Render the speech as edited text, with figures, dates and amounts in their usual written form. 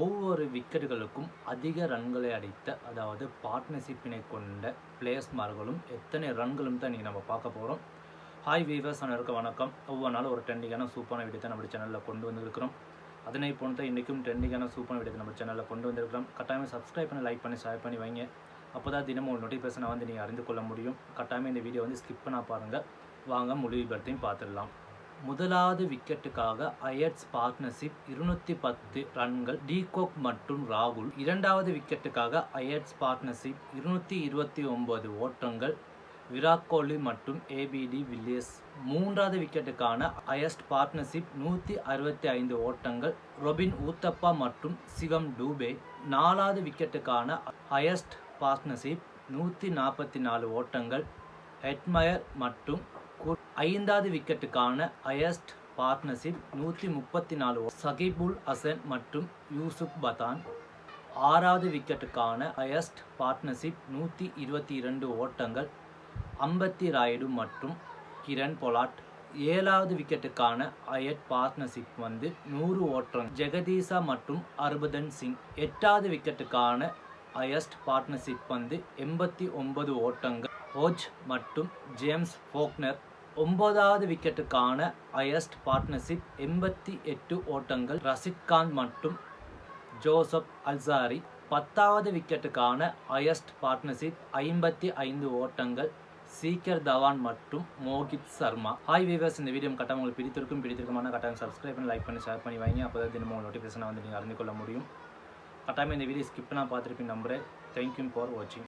ஒவ்வொரு விக்கெட்டுகளுக்கும் அதிக ரன்களை அடித்த அதாவது பார்ட்னர்ஷிப்பினை கொண்ட பிளேயர்ஸ்மார்களும் எத்தனை ரன்களும் தான் இன்றைக்கி நம்ம பார்க்க போகிறோம். ஹாய் வீவர்ஸ், அனைவருக்கும் வணக்கம். ஒவ்வொரு நாளும் ஒரு ட்ரெண்டிங்கான சூப்பரான வீடியோ தான் நம்ம சேனலில் கொண்டு வந்திருக்கிறோம். அதனை போன்ற இன்றைக்கும் ட்ரெண்டிங்கான சூப்பரான வீடியோ நம்ம சேனலில் கொண்டு வந்திருக்கிறோம். கட்டாயமாக சப்ஸ்கிரைப் பண்ணி, லைக் பண்ணி, ஷேர் பண்ணி வைங்க. அப்போ தான் தினமும் ஒரு நோட்டிஃபிகேஷனை நீங்கள் அறிந்து கொள்ள முடியும். கட்டாயமாக இந்த வீடியோ ஸ்கிப் பண்ண பாருங்கள். வாங்க முழு விபரத்தையும் பார்த்துடலாம். முதலாவது விக்கெட்டுக்காக அயர்ஸ் பார்ட்னர்ஷிப் 210 ரன்கள் டீகோக் மற்றும் ராகுல். இரண்டாவது விக்கெட்டுக்காக அயர்ஸ் பார்ட்னர்ஷிப் 229 ஓட்டங்கள் விராட் கோலி மற்றும் ஏபிடி வில்லியர்ஸ். மூன்றாவது விக்கெட்டுக்கான அயர்ஸ் பார்ட்னர்ஷிப் 165 ஓட்டங்கள் ரொபின் ஊத்தப்பா மற்றும் சிவம் டூபே. நாலாவது விக்கெட்டுக்கான அயர்ஸ் பார்ட்னர்ஷிப் 144 ஓட்டங்கள் ஹெட்மயர் மற்றும் ஐந்தாவது விக்கெட்டுக்கான அயர்ஸ் பார்ட்னர்ஷிப் 134 சகிபுல் ஹசன் மற்றும் யூசுப் பதான். ஆறாவது விக்கெட்டுக்கான அயர்ஸ் பார்ட்னர்ஷிப் 122 ஓட்டங்கள் அம்பத்தி ராயுடு மற்றும் கிரண் பொலாட். ஏழாவது விக்கெட்டுக்கான அயர்ஸ் பார்ட்னர்ஷிப் 100 ஓட்டங்கள் ஜெகதீசா மற்றும் ஹர்பஜன் சிங். எட்டாவது விக்கெட்டுக்கான அயர்ஸ் பார்ட்னர்ஷிப் 89 ஓட்டங்கள் ஓஜ் மற்றும் ஜேம்ஸ் ஃபோக்னர். ஒன்பதாவது விக்கெட்டுக்கான அயர்ஸ் பார்ட்னர்ஷிப் 88 ஓட்டங்கள் ரஷித் கான் மற்றும் ஜோசப் அல்சாரி. பத்தாவது விக்கெட்டுக்கான அயர்ஸ் பார்ட்னர்ஷிப் 55 ஓட்டங்கள் சீக்கர் தவான் மற்றும் மோகித் சர்மா. ஹாய் வீவர்ஸ், இந்த வீடியோ கட்டாயம் உங்களுக்கு பிடித்திருக்குமான கட்டாயம் சப்ஸ்கிரைப் பண்ணி, லைக் பண்ணி, ஷேர் பண்ணி வைங்க. அப்போ தான் தினமும் நோட்டிஃபிகேஷனை நீங்கள் அறிந்து கொள்ள முடியும். கட்டாயம் இந்த வீடியோ ஸ்கிப் பண்ணால் பார்த்துருப்பீங்க நம்புகிறேன். தேங்க்யூ ஃபார் வாட்சிங்.